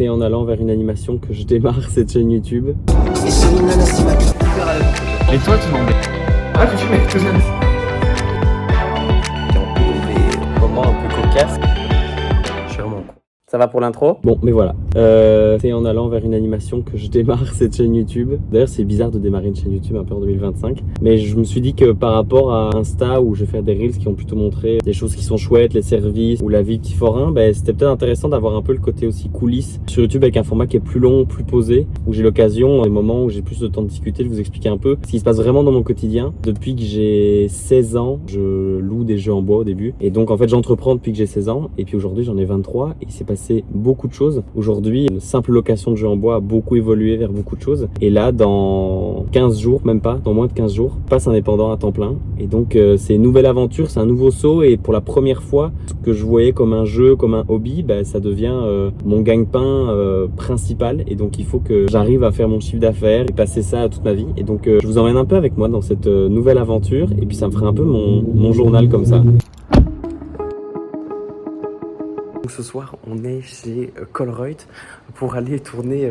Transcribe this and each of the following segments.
C'est en allant vers une animation que je démarre cette chaîne YouTube. Et toi, tu m'embêtes. Ah, tu filmes tout jeune. Des moments un peu cocasses. Je suis vraiment con. Ça va pour l'intro? Bon, mais voilà. C'est en allant vers une animation que je démarre cette chaîne YouTube. D'ailleurs, c'est bizarre de démarrer une chaîne YouTube un peu en 2025. Mais je me suis dit que par rapport à Insta, où je vais faire des Reels qui ont plutôt montré des choses qui sont chouettes, les services ou la vie de petit forain, c'était peut-être intéressant d'avoir un peu le côté aussi coulisses sur YouTube avec un format qui est plus long, plus posé, où j'ai l'occasion, des moments où j'ai plus de temps de discuter, de vous expliquer un peu ce qui se passe vraiment dans mon quotidien. Depuis que j'ai 16 ans, je loue des jeux en bois au début. Et donc, en fait, j'entreprends depuis que j'ai 16 ans. Et puis aujourd'hui, j'en ai 23 et il s'est passé beaucoup de choses. Aujourd'hui, une simple location de jeux en bois a beaucoup évolué vers beaucoup de choses. Et là, dans 15 jours, même pas, dans moins de 15 jours, je passe indépendant à temps plein. Et donc, c'est une nouvelle aventure, c'est un nouveau saut. Et pour la première fois, ce que je voyais comme un jeu, comme un hobby, ça devient mon gagne-pain principal. Et donc, il faut que j'arrive à faire mon chiffre d'affaires et passer ça toute ma vie. Et donc, je vous emmène un peu avec moi dans cette nouvelle aventure. Et puis, ça me fera un peu mon journal comme ça. Donc ce soir, on est chez Colruyt pour aller tourner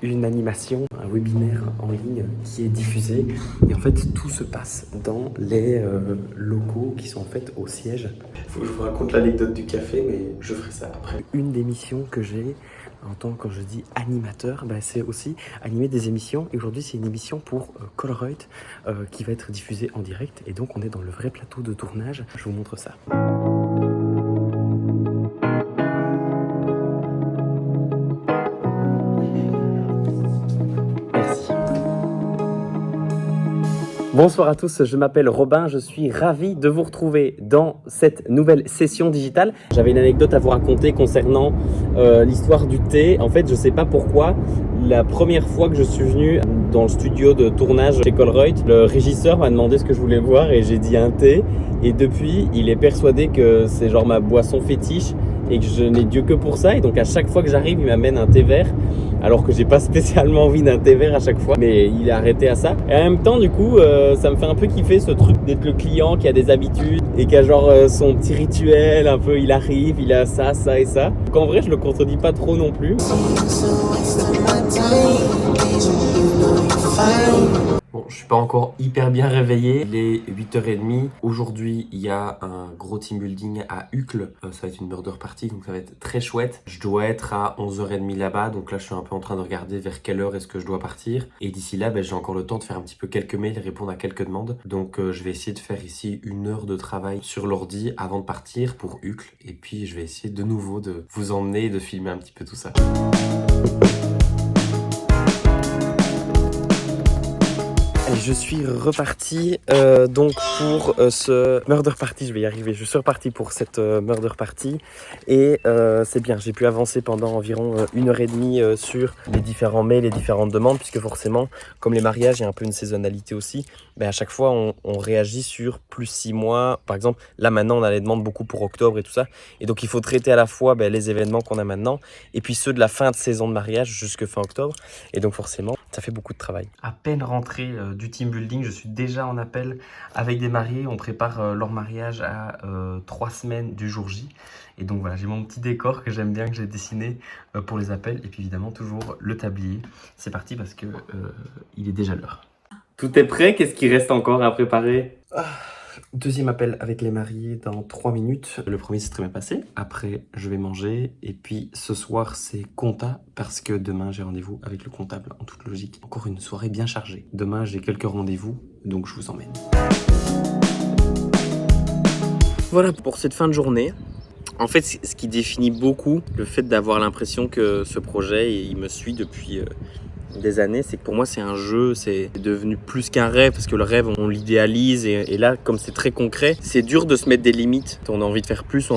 une animation, un webinaire en ligne qui est diffusé. Et en fait, tout se passe dans les locaux qui sont en fait au siège. Il faut que je vous raconte l'anecdote du café, mais je ferai ça après. Une des missions que j'ai en tant que, quand je dis animateur, c'est aussi animer des émissions. Et aujourd'hui, c'est une émission pour Colruyt qui va être diffusée en direct. Et donc, on est dans le vrai plateau de tournage. Je vous montre ça. Bonsoir à tous, je m'appelle Robin, je suis ravi de vous retrouver dans cette nouvelle session digitale. J'avais une anecdote à vous raconter concernant l'histoire du thé. En fait, je sais pas pourquoi, la première fois que je suis venu dans le studio de tournage chez Colruyt, le régisseur m'a demandé ce que je voulais boire et j'ai dit un thé. Et depuis, il est persuadé que c'est genre ma boisson fétiche et que je n'ai Dieu que pour ça. Et donc à chaque fois que j'arrive, il m'amène un thé vert. Alors que j'ai pas spécialement envie d'un thé vert à chaque fois, mais il est arrêté à ça. Et en même temps, du coup, ça me fait un peu kiffer ce truc d'être le client qui a des habitudes et qui a genre son petit rituel, un peu il arrive, il a ça, ça et ça. Donc en vrai, je le contredis pas trop non plus. Bon, je suis pas encore hyper bien réveillé, il est 8h30. Aujourd'hui, il y a un gros team building à Uccle. Ça va être une murder party, donc ça va être très chouette. Je dois être à 11h30 là-bas, donc là je suis un peu en train de regarder vers quelle heure est-ce que je dois partir. Et d'ici là, j'ai encore le temps de faire un petit peu quelques mails et répondre à quelques demandes. Donc je vais essayer de faire ici 1 heure de travail sur l'ordi avant de partir pour Uccle. Et puis je vais essayer de nouveau de vous emmener et de filmer un petit peu tout ça. Je suis reparti donc pour ce murder party, je vais y arriver, je suis reparti pour cette murder party et c'est bien, j'ai pu avancer pendant environ 1h30 sur les différents mails, les différentes demandes, puisque forcément, comme les mariages, il y a un peu une saisonnalité aussi, à chaque fois on réagit sur plus 6 mois, par exemple, là maintenant on a les demandes beaucoup pour octobre et tout ça, et donc il faut traiter à la fois les événements qu'on a maintenant, et puis ceux de la fin de saison de mariage jusque fin octobre, et donc forcément, ça fait beaucoup de travail. À peine rentré du team building, je suis déjà en appel avec des mariés. On prépare leur mariage à 3 semaines du jour J. Et donc voilà, j'ai mon petit décor que j'aime bien, que j'ai dessiné pour les appels. Et puis évidemment, toujours le tablier. C'est parti parce que il est déjà l'heure. Tout est prêt? Qu'est-ce qui reste encore à préparer? Deuxième appel avec les mariés dans 3 minutes. Le premier s'est très bien passé. Après, je vais manger. Et puis, ce soir, c'est compta parce que demain, j'ai rendez-vous avec le comptable en toute logique. Encore une soirée bien chargée. Demain, j'ai quelques rendez-vous, donc je vous emmène. Voilà pour cette fin de journée. En fait, ce qui définit beaucoup le fait d'avoir l'impression que ce projet, il me suit depuis des années, c'est que pour moi c'est un jeu, c'est devenu plus qu'un rêve, parce que le rêve on l'idéalise et là comme c'est très concret, c'est dur de se mettre des limites. On a envie de faire plus,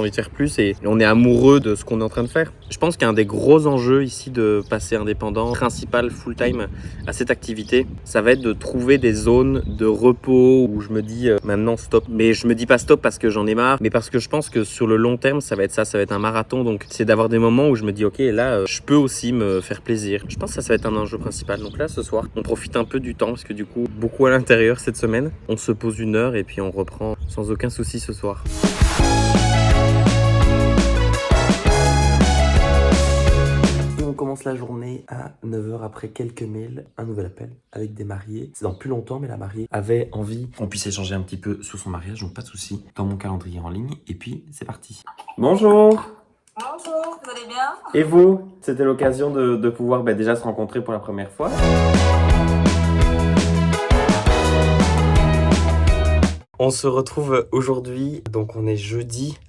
et on est amoureux de ce qu'on est en train de faire. Je pense qu'un des gros enjeux ici de passer indépendant, principal full-time à cette activité, ça va être de trouver des zones de repos où je me dis maintenant stop. Mais je me dis pas stop parce que j'en ai marre, mais parce que je pense que sur le long terme ça va être un marathon, donc c'est d'avoir des moments où je me dis ok là je peux aussi me faire plaisir. Je pense que ça va être un enjeu principal. Donc là ce soir on profite un peu du temps parce que du coup beaucoup à l'intérieur cette semaine. On se pose 1 heure et puis on reprend sans aucun souci ce soir. commence la journée à 9h après quelques mails, un nouvel appel avec des mariés. C'est dans plus longtemps, mais la mariée avait envie qu'on puisse échanger un petit peu sur son mariage, donc pas de souci, dans mon calendrier en ligne. Et puis, c'est parti. Bonjour. Bonjour, vous allez bien? Et vous? C'était l'occasion de pouvoir déjà se rencontrer pour la première fois. On se retrouve aujourd'hui, donc on est jeudi.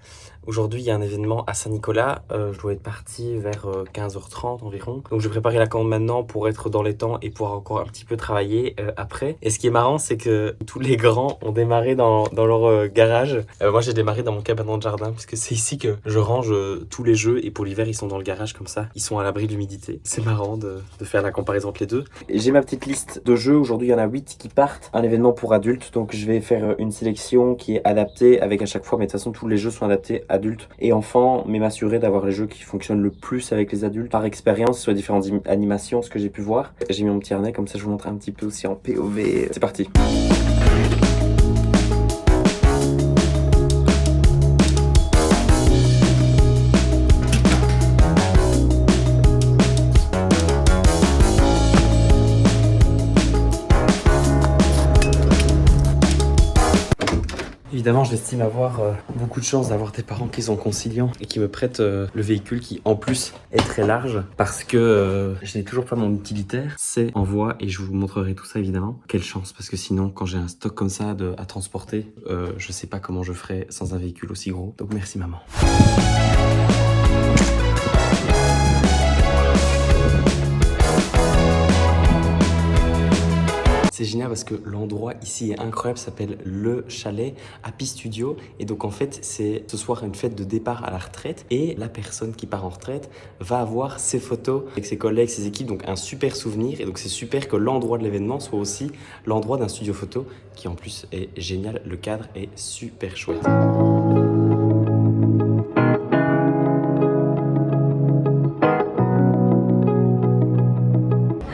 Aujourd'hui, il y a un événement à Saint-Nicolas. Je dois être parti vers 15h30 environ. Donc, je vais préparer la commande maintenant pour être dans les temps et pouvoir encore un petit peu travailler après. Et ce qui est marrant, c'est que tous les grands ont démarré dans leur garage. Moi, j'ai démarré dans mon cabanon de jardin puisque c'est ici que je range tous les jeux. Et pour l'hiver, ils sont dans le garage comme ça. Ils sont à l'abri de l'humidité. C'est marrant de faire la comparaison entre les deux. J'ai ma petite liste de jeux. Aujourd'hui, il y en a 8 qui partent. Un événement pour adultes. Donc, je vais faire une sélection qui est adaptée avec à chaque fois. Mais de toute façon, tous les jeux sont adaptés adultes et enfants, mais m'assurer d'avoir les jeux qui fonctionnent le plus avec les adultes par expérience sur les différentes animations, ce que j'ai pu voir. J'ai mis mon petit harnais, comme ça je vous montre un petit peu aussi en POV. C'est parti. Évidemment, j'estime avoir beaucoup de chance d'avoir des parents qui sont conciliants et qui me prêtent le véhicule qui, en plus, est très large parce que je n'ai toujours pas mon utilitaire. C'est en voie et je vous montrerai tout ça, évidemment. Quelle chance, parce que sinon, quand j'ai un stock comme ça à transporter, je sais pas comment je ferais sans un véhicule aussi gros. Donc, merci maman. C'est génial parce que l'endroit ici est incroyable, ça s'appelle le chalet Happy Studio. Et donc en fait, c'est ce soir une fête de départ à la retraite. Et la personne qui part en retraite va avoir ses photos avec ses collègues, ses équipes. Donc un super souvenir. Et donc c'est super que l'endroit de l'événement soit aussi l'endroit d'un studio photo qui en plus est génial. Le cadre est super chouette.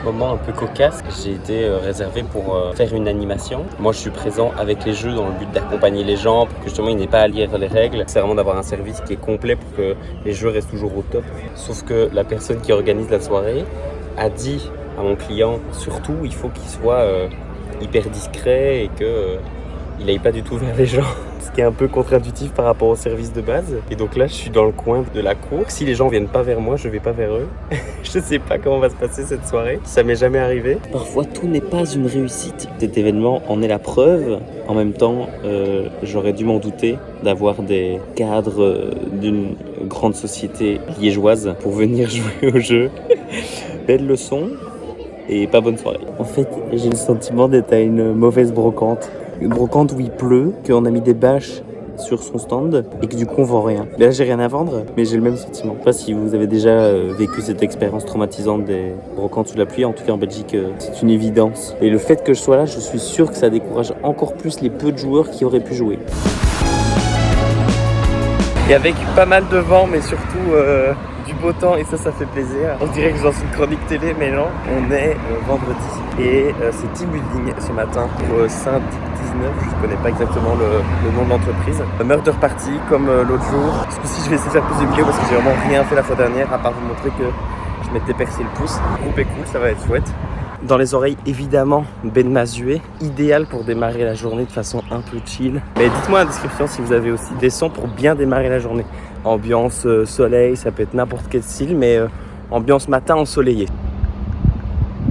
Moment un peu cocasse, j'ai été réservé pour faire une animation. Moi je suis présent avec les jeux dans le but d'accompagner les gens pour que justement ils n'aient pas à lire les règles. C'est vraiment d'avoir un service qui est complet pour que les jeux restent toujours au top. Sauf que la personne qui organise la soirée a dit à mon client, surtout il faut qu'il soit hyper discret et qu'il n'aille pas du tout vers les gens. Ce qui est un peu contre-intuitif par rapport au service de base. Et donc là, je suis dans le coin de la cour. Si les gens viennent pas vers moi, je vais pas vers eux. Je sais pas comment va se passer cette soirée. Ça m'est jamais arrivé. Parfois, tout n'est pas une réussite. Cet événement en est la preuve. En même temps, j'aurais dû m'en douter d'avoir des cadres d'une grande société liégeoise pour venir jouer au jeu. Belle leçon et pas bonne soirée. En fait, j'ai le sentiment d'être à une mauvaise brocante. Une brocante où il pleut, qu'on a mis des bâches sur son stand et que du coup on vend rien. Mais là j'ai rien à vendre, mais j'ai le même sentiment. Je sais pas si vous avez déjà vécu cette expérience traumatisante des brocantes sous la pluie, en tout cas en Belgique c'est une évidence. Et le fait que je sois là, je suis sûr que ça décourage encore plus les peu de joueurs qui auraient pu jouer. Et avec pas mal de vent, mais surtout du beau temps, et ça fait plaisir. On dirait que je lance une chronique télé, mais non, on est vendredi. Et c'est team building ce matin pour Saint-19, je connais pas exactement le nom de l'entreprise. Murder Party comme l'autre jour. Ce coup-ci, je vais essayer de faire plus de vidéos parce que j'ai vraiment rien fait la fois dernière, à part vous montrer que je m'étais percé le pouce. Le groupe est cool, ça va être chouette. Dans les oreilles, évidemment, Ben Mazué, idéal pour démarrer la journée de façon un peu chill. Mais dites-moi en description si vous avez aussi des sons pour bien démarrer la journée. Ambiance soleil, ça peut être n'importe quel style, mais ambiance matin ensoleillé.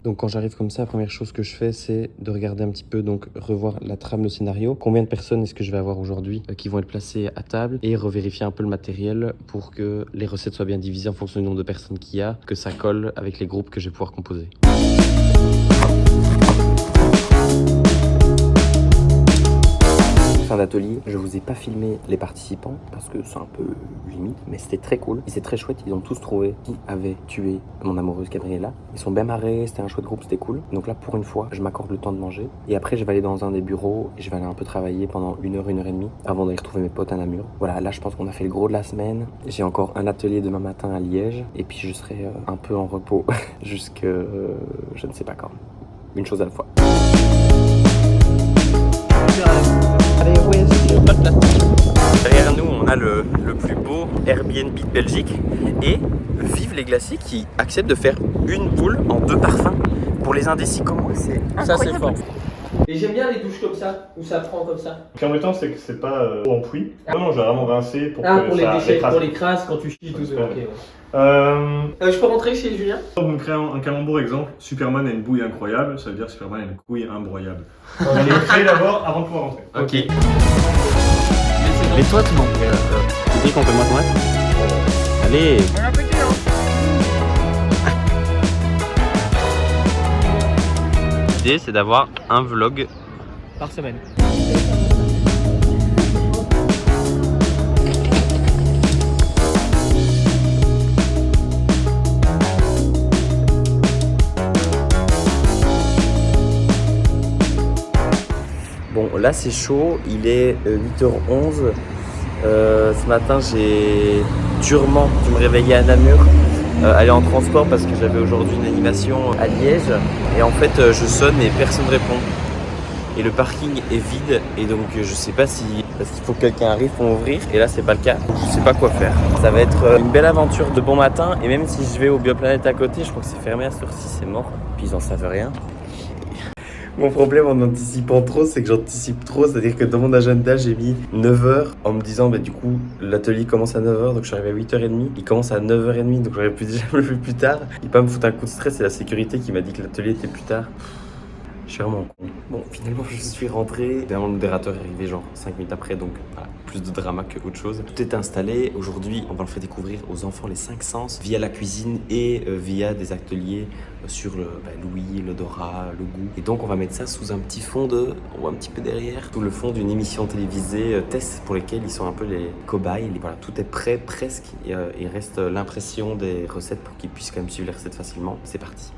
Donc quand j'arrive comme ça, la première chose que je fais, c'est de regarder un petit peu, donc revoir la trame, le scénario. Combien de personnes est-ce que je vais avoir aujourd'hui qui vont être placées à table et revérifier un peu le matériel pour que les recettes soient bien divisées en fonction du nombre de personnes qu'il y a, que ça colle avec les groupes que je vais pouvoir composer. Fin d'atelier, je vous ai pas filmé les participants parce que c'est un peu limite, mais c'était très cool et c'est très chouette. Ils ont tous trouvé qui avait tué mon amoureuse Gabriella. Ils sont bien marrés, c'était un chouette groupe, c'était cool. Donc là, pour une fois, je m'accorde le temps de manger et après, je vais aller dans un des bureaux et je vais aller un peu travailler pendant 1 heure et demie avant d'aller retrouver mes potes à Namur. Voilà, là, je pense qu'on a fait le gros de la semaine. J'ai encore un atelier demain matin à Liège et puis je serai un peu en repos jusque je ne sais pas quand. Une chose à la fois. Allez, ouais, derrière nous, on a le plus beau Airbnb de Belgique. Et vive les glaciers qui acceptent de faire une boule en 2 parfums. Pour les indécis comme moi, c'est Ça c'est fort. Et j'aime bien les douches comme ça, où ça prend comme ça. Ce qui est embêtant, c'est que c'est pas enfoui. Non, non, je vais vraiment rincer pour Ah, que pour les ça déchets, écrase. pour les crasses, quand tu chies, tout ça. Ouais. Ok, ouais. Je peux rentrer chez Julien? Vous me créez un calembour exemple. Superman a une bouille incroyable, ça veut dire que Superman a une couille imbroyable. On va les créer d'abord avant de pouvoir rentrer. Ok. Mais toi, tu m'en Tu dis qu'on peut moi. Allez. L'idée, c'est d'avoir un vlog Par semaine. Bon, là c'est chaud, il est 8h11. Ce matin, j'ai durement dû me réveiller à Namur, aller en transport parce que j'avais aujourd'hui une animation à Liège. Et en fait, je sonne et personne ne répond. Et le parking est vide et donc je sais pas si... Parce qu'il faut que quelqu'un arrive pour m'ouvrir et là c'est pas le cas. Je sais pas quoi faire. Ça va être une belle aventure de bon matin et même si je vais au Bioplanète à côté, je crois que c'est fermé à cette heure-ci, c'est mort. Puis ils en savent rien. Mon problème en anticipant trop, c'est que j'anticipe trop, c'est-à-dire que dans mon agenda, j'ai mis 9h en me disant, bah du coup, l'atelier commence à 9h, donc je suis arrivé à 8h30, il commence à 9h30, donc j'aurais pu déjà me lever plus tard. Il pas me foutre un coup de stress, c'est la sécurité qui m'a dit que l'atelier était plus tard. Je suis vraiment con. Bon, finalement, je suis rentré. Évidemment, le modérateur est arrivé genre 5 minutes après, donc voilà, plus de drama que autre chose. Tout est installé. Aujourd'hui, on va le faire découvrir aux enfants les 5 sens via la cuisine et via des ateliers sur l'ouïe, l'odorat, le goût. Et donc, on va mettre ça sous un petit fond on voit un petit peu derrière, sous le fond d'une émission télévisée test pour lesquels ils sont un peu les cobayes. Voilà, tout est prêt presque. Il reste l'impression des recettes pour qu'ils puissent quand même suivre les recettes facilement. C'est parti.